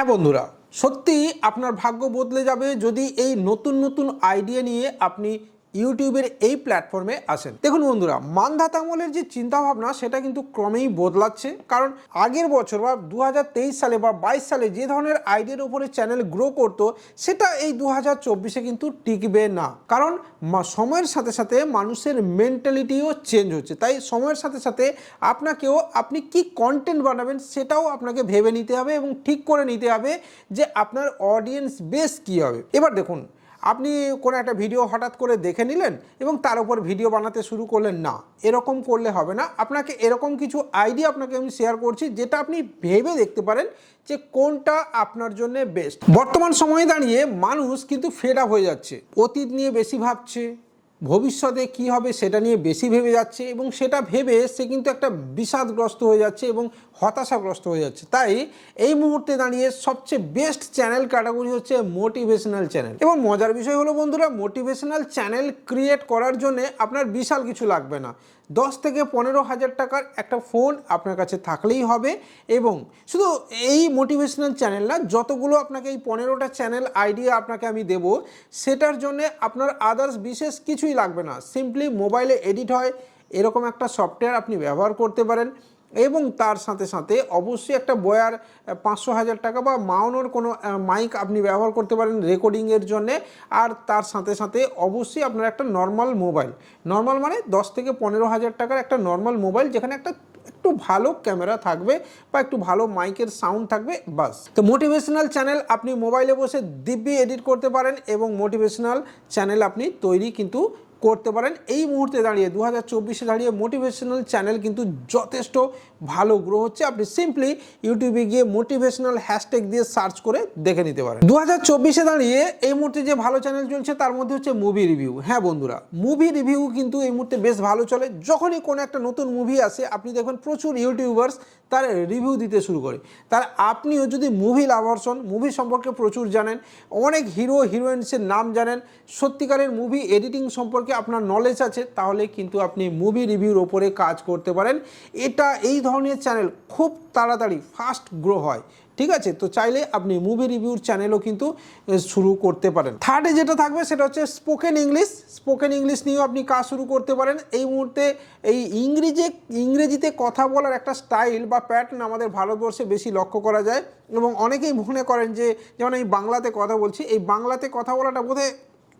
হ্যাঁ বন্ধুরা, সত্যি আপনার ভাগ্য বদলে যাবে যদি এই নতুন নতুন আইডিয়া নিয়ে আপনি ইউটিউবের এই প্ল্যাটফর্মে আসেন। দেখুন বন্ধুরা, মানধাতা আমলের যে চিন্তাভাবনা সেটা কিন্তু ক্রমেই বদলাচ্ছে। কারণ আগের বছর বা 2023 সালে বা 22 সালে যে ধরনের আইডিয়ার উপরে চ্যানেল গ্রো করতো সেটা এই 2024-এ কিন্তু টিকবে না। কারণ সময়ের সাথে সাথে মানুষের মেন্টালিটিও চেঞ্জ হচ্ছে। তাই সময়ের সাথে সাথে আপনি কি কন্টেন্ট বানাবেন সেটাও আপনাকে ভেবে নিতে হবে এবং ঠিক করে নিতে হবে যে আপনার অডিয়েন্স বেস কী হবে। এবার দেখুন, আপনি কোনো একটা ভিডিও হঠাৎ করে দেখে নিলেন এবং তার উপর ভিডিও বানাতে শুরু করলেন, না, এরকম করলে হবে না। আপনাকে এরকম কিছু আইডিয়া আপনাকে আমি শেয়ার করছি যেটা আপনি ভেবে দেখতে পারেন যে কোনটা আপনার জন্য বেস্ট। বর্তমান সময়ে দাঁড়িয়ে মানুষ কিন্তু ফেড আপ হয়ে যাচ্ছে, অতীত নিয়ে বেশি ভাবছে, ভবিষ্যতে কি হবে সেটা নিয়ে বেশি ভেবে যাচ্ছে এবং সেটা ভেবে সে কিন্তু একটা বিষাদগ্রস্ত হয়ে যাচ্ছে এবং হতাশাগ্রস্ত হয়ে যাচ্ছে। তাই এই মুহূর্তে দাঁড়িয়ে সবচেয়ে বেস্ট চ্যানেল ক্যাটাগরি হচ্ছে মোটিভেশনাল চ্যানেল। এবং মজার বিষয় হলো বন্ধুরা, মোটিভেশনাল চ্যানেল ক্রিয়েট করার জন্য আপনার বিশাল কিছু লাগবে না। 10 থেকে 15,000 টাকার একটা ফোন আপনার কাছে থাকলেই হবে। এবং শুধু এই মোটিভেশনাল চ্যানেল না, যতগুলো আপনাকে এই 15টা চ্যানেল আইডিয়া আপনাকে আমি দেব, সেটার জন্য আপনার আদার্স বিশেষ কিছুই লাগবে না। সিম্পলি মোবাইলে এডিট হয় এরকম একটা সফটওয়্যার আপনি ব্যবহার করতে পারেন এবং তার সাথে সাথে অবশ্যই একটা বয়ার 500,000 টাকা বা মাউনোর কোনো মাইক আপনি ব্যবহার করতে পারেন রেকর্ডিংয়ের জন্যে। আর তার সাথে সাথে অবশ্যই আপনার একটা নর্মাল মোবাইল, নর্মাল মানে 10 থেকে 15,000 টাকার একটা নর্মাল মোবাইল যেখানে একটু ভালো ক্যামেরা থাকবে বা একটু ভালো মাইকের সাউন্ড থাকবে, বাস। তো মোটিভেশনাল চ্যানেল আপনি মোবাইলে বসে দিব্যি এডিট করতে পারেন এবং মোটিভেশনাল চ্যানেল আপনি তৈরি কিন্তু করতে পারেন। এই মুহূর্তে দাঁড়িয়ে 2024-এ দাঁড়িয়ে মোটিভেশনাল চ্যানেল কিন্তু যথেষ্ট ভালো গ্রো হচ্ছে। আপনি সিম্পলি ইউটিউবে গিয়ে মোটিভেশনাল হ্যাশট্যাগ দিয়ে সার্চ করে দেখে নিতে পারেন। 2024-এ দাঁড়িয়ে এই মুহূর্তে যে ভালো চ্যানেল চলছে তার মধ্যে হচ্ছে মুভি রিভিউ। হ্যাঁ বন্ধুরা, মুভি রিভিউ কিন্তু এই মুহূর্তে বেশ ভালো চলে। যখনই কোনো একটা নতুন মুভি আসে আপনি দেখবেন প্রচুর ইউটিউবার্স তার রিভিউ দিতে শুরু করে। তার আপনিও যদি মুভি লাভার্স হন, মুভি সম্পর্কে প্রচুর জানেন, অনেক হিরো হিরোইন্সের নাম জানেন, সত্যিকারের মুভি এডিটিং সম্পর্কে আপনার নলেজ আছে, তাহলে কিন্তু আপনি মুভি রিভিউর ওপরে কাজ করতে পারেন। এই ধরনের চ্যানেল খুব তাড়াতাড়ি ফাস্ট গ্রো হয়, ঠিক আছে? তো চাইলে আপনি মুভি রিভিউর চ্যানেলও কিন্তু শুরু করতে পারেন। থার্ডে যেটা থাকবে সেটা হচ্ছে স্পোকেন ইংলিশ। স্পোকেন ইংলিশ নিয়েও আপনি কাজ শুরু করতে পারেন। এই মুহূর্তে এই ইংরেজিতে কথা বলার একটা স্টাইল বা প্যাটার্ন আমাদের ভারতবর্ষে বেশি লক্ষ্য করা যায় এবং অনেকেই মনে করেন যে যেমন আমি বাংলাতে কথা বলছি, এই বাংলাতে কথা বলাটা বোধহয়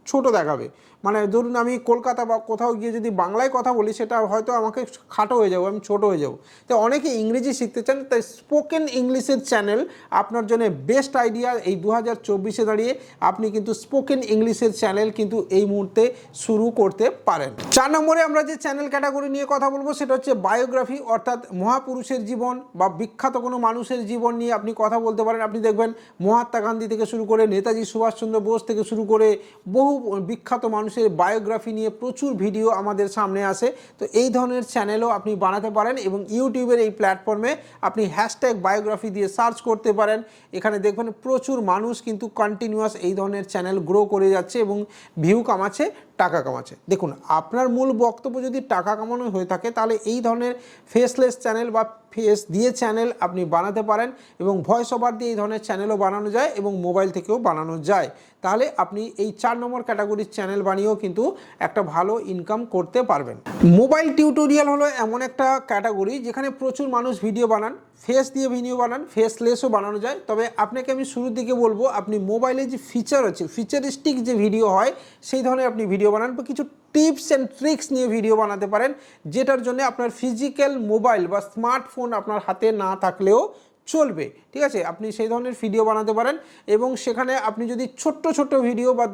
ছোট দেখাবে। মানে ধরুন আমি কলকাতা বা কোথাও গিয়ে যদি বাংলায় কথা বলি সেটা হয়তো আমাকে খাটো হয়ে যাবো, আমি ছোট হয়ে যাব। তো অনেকে ইংরেজি শিখতে চান, তাই স্পোকেন ইংলিশের চ্যানেল আপনার জন্য বেস্ট আইডিয়া। এই 2024-এ দাঁড়িয়ে আপনি কিন্তু স্পোকেন ইংলিশের চ্যানেল কিন্তু এই মুহূর্তে শুরু করতে পারেন। 4 নম্বরে আমরা যে চ্যানেল ক্যাটাগরি নিয়ে কথা বলবো সেটা হচ্ছে বায়োগ্রাফি, অর্থাৎ মহাপুরুষের জীবন বা বিখ্যাত কোনো মানুষের জীবন নিয়ে আপনি কথা বলতে পারেন। আপনি দেখবেন মহাত্মা গান্ধী থেকে শুরু করে নেতাজি সুভাষচন্দ্র বোস থেকে শুরু করে বহু বিখ্যাত মানুষের বায়োগ্রাফি নিয়ে প্রচুর ভিডিও আমাদের সামনে আসে। তো এই ধরনের চ্যানেলও আপনি বানাতে পারেন এবং ইউটিউবের এই প্ল্যাটফর্মে আপনি হ্যাশট্যাগ বায়োগ্রাফি দিয়ে সার্চ করতে পারেন। এখানে দেখবেন প্রচুর মানুষ কিন্তু কন্টিনিউয়াস এই ধরনের চ্যানেল গ্রো করে যাচ্ছে এবং ভিউ কামাচ্ছে, টাকা কামাচ্ছে। দেখুন, আপনার মূল বক্তব্য যদি টাকা কামানো হয়ে থাকে তাহলে এই ধরনের ফেসলেস চ্যানেল বা ফেস দিয়ে চ্যানেল আপনি বানাতে পারেন এবং ভয়েস ওভার দিয়ে এই ধরনের চ্যানেলও বানানো যায় এবং মোবাইল থেকেও বানানো যায়। তাহলে আপনি এই 4 নম্বর ক্যাটাগরির চ্যানেল বানিয়েও কিন্তু একটা ভালো ইনকাম করতে পারবেন। মোবাইল টিউটোরিয়াল হলো এমন একটা ক্যাটাগরি যেখানে প্রচুর মানুষ ভিডিও বানান, ফেস দিয়ে ভিডিও বানান, ফেসলেসও বানানো যায়। তবে আপনাকে আমি শুরুর দিকে বলবো আপনি মোবাইলে যে ফিচার আছে, ফিচারিস্টিক যে ভিডিও হয় সেই ধরনের আপনি ভিডিও বানান বা কিছু টিপস অ্যান্ড ট্রিক্স নিয়ে ভিডিও বানাতে পারেন, যেটার জন্য আপনার ফিজিক্যাল মোবাইল বা স্মার্টফোন আপনার হাতে না থাকলেও চলবে, ঠিক আছে? আপনি সেই ধরনের ভিডিও বানাতে পারেন এবং সেখানে আপনি যদি ছোট্ট ছোট্ট ভিডিও বা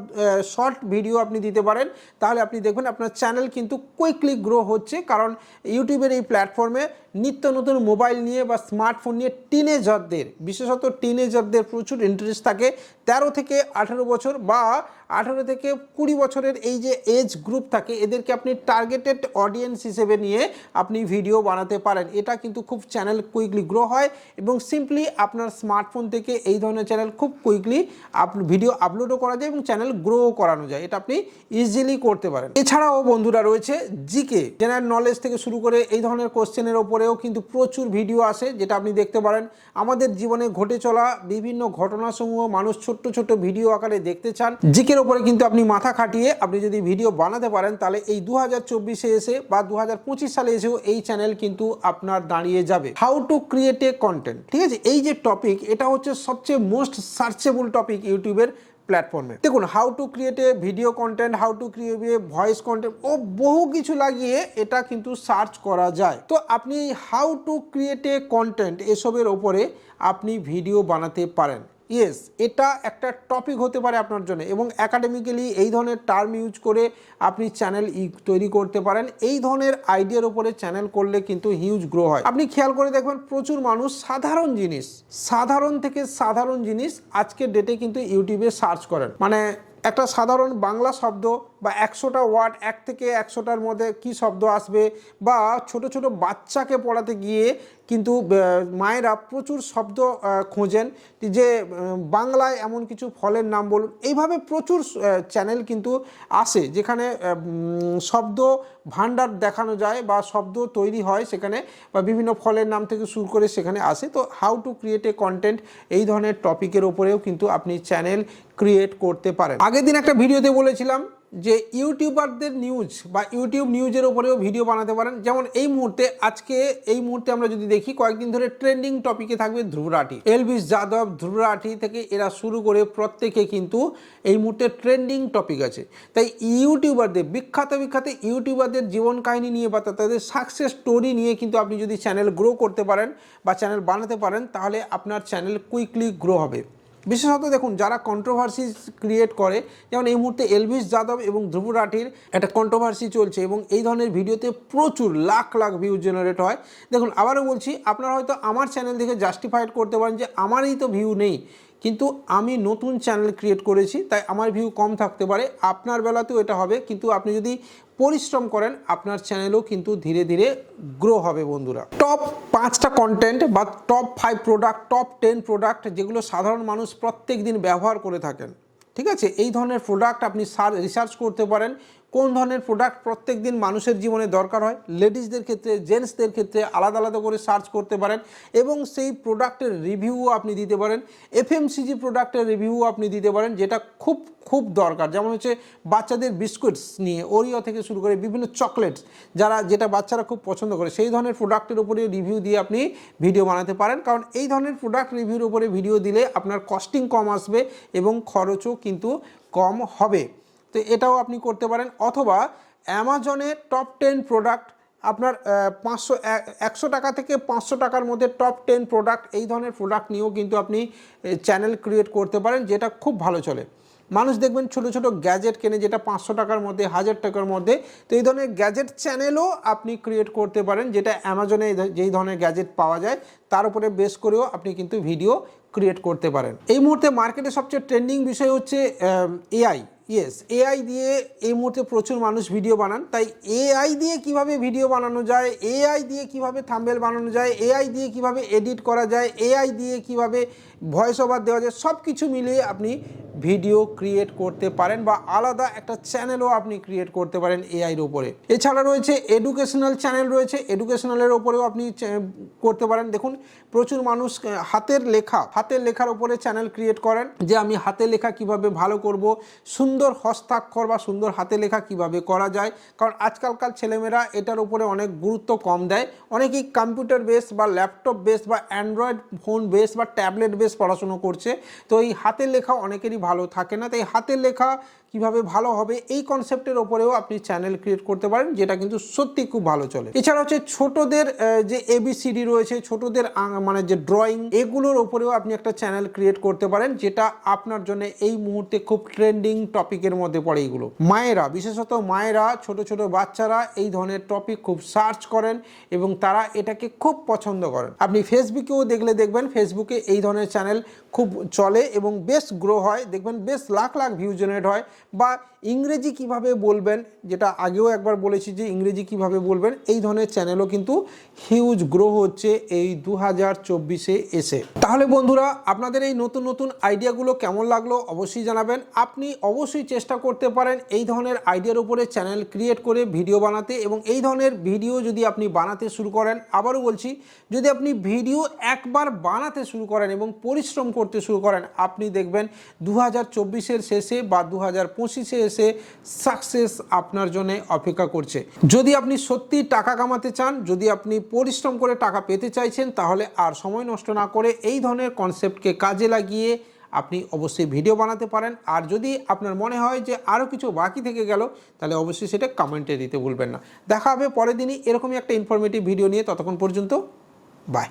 শর্ট ভিডিও আপনি দিতে পারেন তাহলে আপনি দেখবেন আপনার চ্যানেল কিন্তু কুইকলি গ্রো হচ্ছে। কারণ ইউটিউবের এই প্ল্যাটফর্মে নিত্য নতুন মোবাইল নিয়ে বা স্মার্টফোন নিয়ে টিনেজারদের, বিশেষত টিনেজারদের প্রচুর ইন্টারেস্ট থাকে। 13 থেকে 18 বছর বা 18 থেকে 20 বছরের এই যে এজ গ্রুপ থাকে, এদেরকে আপনি টার্গেটেড অডিয়েন্স হিসেবে নিয়ে আপনি ভিডিও বানাতে পারেন। এটা কিন্তু খুব চ্যানেল কুইকলি গ্রো হয় এবং সিম্পলি আপনার স্মার্টফোন থেকে এই ধরনের চ্যানেল খুব কুইকলি ভিডিও আপলোডও করা যায় এবং চ্যানেল গ্রো করানো যায়। এটা আপনি ইজিলি করতে পারেন। এছাড়াও বন্ধুরা রয়েছে জিকে, জেনারেল নলেজ থেকে শুরু করে এই ধরনের কোশ্চেনের ওপরে ওপরেও কিন্তু প্রচুর ভিডিও আসে, যেটা আপনি দেখতে পারেন। আমাদের জীবনে ঘটে চলা বিভিন্ন ঘটনাসমূহ মানুষ ছোট্ট ছোট্ট ভিডিও আকারে দেখতে চান। জিকের ওপরে কিন্তু আপনি মাথা খাটিয়ে আপনি যদি ভিডিও বানাতে পারেন, তাহলে এই 2024-এ এসে বা 2025 সালে এসেও এই চ্যানেল কিন্তু আপনার দাঁড়িয়ে যাবে। How to create A content, ঠিক আছে? এই যে টপিক, এটা হচ্ছে সবচেয়ে মোস্ট সার্চেবল টপিক ইউটিউবের প্ল্যাটফর্মে। দেখুন, how to create a video content, how to create a voice content, ও বহু কিছু লাগিয়ে এটা কিন্তু সার্চ করা যায়। তো আপনি how to create A content এসবের ওপরে আপনি ভিডিও বানাতে পারেন। ইয়েস, এটা একটা টপিক হতে পারে আপনার জন্য, এবং একাডেমিক্যালি এই ধরনের টার্ম ইউজ করে আপনি চ্যানেল তৈরি করতে পারেন। এই ধরনের আইডিয়ার উপরে চ্যানেল করলে কিন্তু হিউজ গ্রো হয়। আপনি খেয়াল করে দেখবেন, প্রচুর মানুষ সাধারণ থেকে সাধারণ জিনিস আজকের ডেটে কিন্তু ইউটিউবে সার্চ করেন। মানে একটা সাধারণ বাংলা শব্দ বা 100টা ওয়ার্ড, 1 থেকে 100টার মধ্যে কি শব্দ আসবে, বা ছোট ছোট বাচ্চাকে পড়াতে গিয়ে কিন্তু মায়েরা প্রচুর শব্দ খোঁজেন, যে বাংলায় এমন কিছু ফলের নাম বলুন। এইভাবে প্রচুর চ্যানেল কিন্তু আসে যেখানে শব্দ ভাণ্ডার দেখানো যায় বা শব্দ তৈরি হয় সেখানে, বা বিভিন্ন ফলের নাম থেকে শুরু করে সেখানে আসে। তো how to create A content, এই ধরনের টপিকের ওপরেও কিন্তু আপনি চ্যানেল ক্রিয়েট করতে পারেন। আগের দিন একটা ভিডিওতে বলেছিলাম যে ইউটিউবারদের নিউজ বা ইউটিউব নিউজের ওপরেও ভিডিও বানাতে পারেন। যেমন এই মুহূর্তে আমরা যদি দেখি, কয়েকদিন ধরে ট্রেন্ডিং টপিকে থাকবে ধ্রুব রাঠি, এলভিস যাদব, ধ্রুব রাঠি থেকে এরা শুরু করে প্রত্যেকে কিন্তু এই মুহূর্তে ট্রেন্ডিং টপিক আছে। তাই ইউটিউবারদের বিখ্যাত ইউটিউবারদের জীবন কাহিনী নিয়ে বা তাদের সাকসেস স্টোরি নিয়ে কিন্তু আপনি যদি চ্যানেল গ্রো করতে পারেন বা চ্যানেল বানাতে পারেন, তাহলে আপনার চ্যানেল কুইকলি গ্রো হবে। বিশেষত দেখুন, যারা কন্ট্রোভার্সি ক্রিয়েট করে, যেমন এই মুহূর্তে এলভিস যাদব এবং ধ্রুব রাঠির একটা কন্ট্রোভার্সি চলছে, এবং এই ধরনের ভিডিওতে প্রচুর লাখ ভিউ জেনারেট হয়। দেখুন, আবারও বলছি, আপনারা হয়তো আমার চ্যানেল থেকে জাস্টিফাইড করতে পারেন যে আমারই তো ভিউ নেই, কিন্তু আমি নতুন চ্যানেল ক্রিয়েট করেছি তাই আমার ভিউ কম থাকতে পারে। আপনার বেলাতেও এটা হবে, কিন্তু আপনি যদি পরিশ্রম করেন আপনার চ্যানেলও কিন্তু ধীরে ধীরে গ্রো হবে। বন্ধুরা, টপ 5টা কন্টেন্ট বা টপ 5 প্রোডাক্ট, টপ 10 প্রোডাক্ট যেগুলো সাধারণ মানুষ প্রত্যেক দিন ব্যবহার করে থাকেন, ঠিক আছে? এই ধরনের প্রোডাক্ট আপনি রিসার্চ করতে পারেন। কোন ধরনের প্রোডাক্ট প্রত্যেক দিন মানুষের জীবনে দরকার হয়, লেডিসদের ক্ষেত্রে, জেন্টসদের ক্ষেত্রে আলাদা আলাদা করে সার্চ করতে পারেন, এবং সেই প্রোডাক্টের রিভিউও আপনি দিতে পারেন। এফএমসিজি প্রোডাক্টের রিভিউও আপনি দিতে পারেন, যেটা খুব দরকার। যেমন হচ্ছে বাচ্চাদের বিস্কুটস নিয়ে, ওরিও থেকে শুরু করে বিভিন্ন চকলেটস, যেটা বাচ্চারা খুব পছন্দ করে, সেই ধরনের প্রোডাক্টের উপরে রিভিউ দিয়ে আপনি ভিডিও বানাতে পারেন। কারণ এই ধরনের প্রোডাক্ট রিভিউর উপরে ভিডিও দিলে আপনার কস্টিং কম আসবে এবং খরচও কিন্তু কম হবে। তো এটাও আপনি করতে পারেন। অথবা অ্যামাজনে টপ 10 প্রোডাক্ট, আপনার 100 টাকা থেকে 500 টাকার মধ্যে টপ 10 প্রোডাক্ট, এই ধরনের প্রোডাক্ট নিয়েও কিন্তু আপনি চ্যানেল ক্রিয়েট করতে পারেন, যেটা খুব ভালো চলে। মানুষ দেখবেন ছোট ছোট গ্যাজেট কেনে, যেটা 500 টাকার মধ্যে, 1000 টাকার মধ্যে। তো এই ধরনের গ্যাজেট চ্যানেলও আপনি ক্রিয়েট করতে পারেন, যেটা অ্যামাজনে যেই ধরনের গ্যাজেট পাওয়া যায় তার উপরে বেস করেও আপনি কিন্তু ভিডিও ক্রিয়েট করতে পারেন। এই মুহূর্তে মার্কেটে সবচেয়ে ট্রেন্ডিং বিষয় হচ্ছে এআই। ইয়েস, এআই দিয়ে এই মুহূর্তে প্রচুর মানুষ ভিডিও বানান। তাই এআই দিয়ে কিভাবে ভিডিও বানানো যায়, এআই দিয়ে কিভাবে থাম্বনেল বানানো যায়, এআই দিয়ে কিভাবে এডিট করা যায়, এআই দিয়ে কিভাবে ভয়েস ওভার দেওয়া যায়, সব কিছু মিলিয়ে আপনি ভিডিও ক্রিয়েট করতে পারেন, বা আলাদা একটা চ্যানেলও আপনি ক্রিয়েট করতে পারেন এআইয়ের উপরে। এছাড়া রয়েছে এডুকেশনাল চ্যানেল রয়েছে, এডুকেশনালের ওপরেও আপনি করতে পারেন। দেখুন, প্রচুর মানুষ হাতের লেখার উপরে চ্যানেল ক্রিয়েট করেন, যে আমি হাতের লেখা কিভাবে ভালো করব, সুন্দর হস্তাক্ষর বা সুন্দর হাতে লেখা কিভাবে করা যায়। কারণ আজকালকার ছেলেমেয়েরা এটার উপরে অনেক গুরুত্ব কম দেয়। অনেকেই কম্পিউটার বেস বা ল্যাপটপ বেস বা অ্যান্ড্রয়েড ফোন বেস বা ট্যাবলেট বেস পড়াশুনো করছে। তো এই হাতের লেখা অনেকেরই ভালো থাকে না। তাই হাতের লেখা কিভাবে ভালো হবে, এই কনসেপ্টের ওপরেও আপনি চ্যানেল ক্রিয়েট করতে পারেন, যেটা কিন্তু সত্যি খুব ভালো চলে। এছাড়া হচ্ছে ছোটদের যে এবিসিডি রয়েছে, ছোটদের মানে যে ড্রয়িং, এগুলোর ওপরেও আপনি একটা চ্যানেল ক্রিয়েট করতে পারেন, যেটা আপনার জন্য এই মুহূর্তে খুব ট্রেন্ডিং টপিকের মধ্যে পড়ে। এগুলো মায়েরা, বিশেষত মায়েরা, ছোট ছোট বাচ্চারা এই ধরনের টপিক খুব সার্চ করেন এবং তারা এটাকে খুব পছন্দ করেন। আপনি ফেসবুকেও দেখবেন ফেসবুকে এই ধরনের চ্যানেল খুব চলে এবং বেশ গ্রো হয়। দেখবেন বেশ লাখ ভিউ জেনারেট হয়। বা ইংরেজি কিভাবে বলবেন, যেটা আগেও একবার বলেছি যে ইংরেজি কিভাবে বলবেন, এই ধরনের চ্যানেলও কিন্তু হিউজ গ্রো হচ্ছে এই 2024-এ এসে। তাহলে বন্ধুরা, আপনাদের এই নতুন নতুন আইডিয়াগুলো কেমন লাগলো অবশ্যই জানাবেন। আপনি অবশ্যই চেষ্টা করতে পারেন এই ধরনের আইডিয়ার উপরে চ্যানেল ক্রিয়েট করে ভিডিও বানাতে, এবং এই ধরনের ভিডিও যদি আপনি বানাতে শুরু করেন, আবারও বলছি, যদি আপনি ভিডিও একবার বানাতে শুরু করেন এবং পরিশ্রম করতে শুরু করেন, আপনি দেখবেন 2024-এর শেষে বা 2025-এ এসে সাকসেস আপনার জন্য অপেক্ষা করছে। যদি আপনি সত্যি টাকা কামাতে চান, যদি আপনি পরিশ্রম করে টাকা পেতে চাইছেন, তাহলে আর সময় নষ্ট না করে এই ধরনের কনসেপ্টকে কাজে লাগিয়ে আপনি অবশ্যই ভিডিও বানাতে পারেন। আর যদি আপনার মনে হয় যে আরও কিছু বাকি থেকে গেল, তাহলে অবশ্যই সেটা কমেন্টে দিতে ভুলবেন না। দেখা হবে পরের দিনই এরকমই একটা ইনফরমেটিভ ভিডিও নিয়ে। ততক্ষণ পর্যন্ত বাই।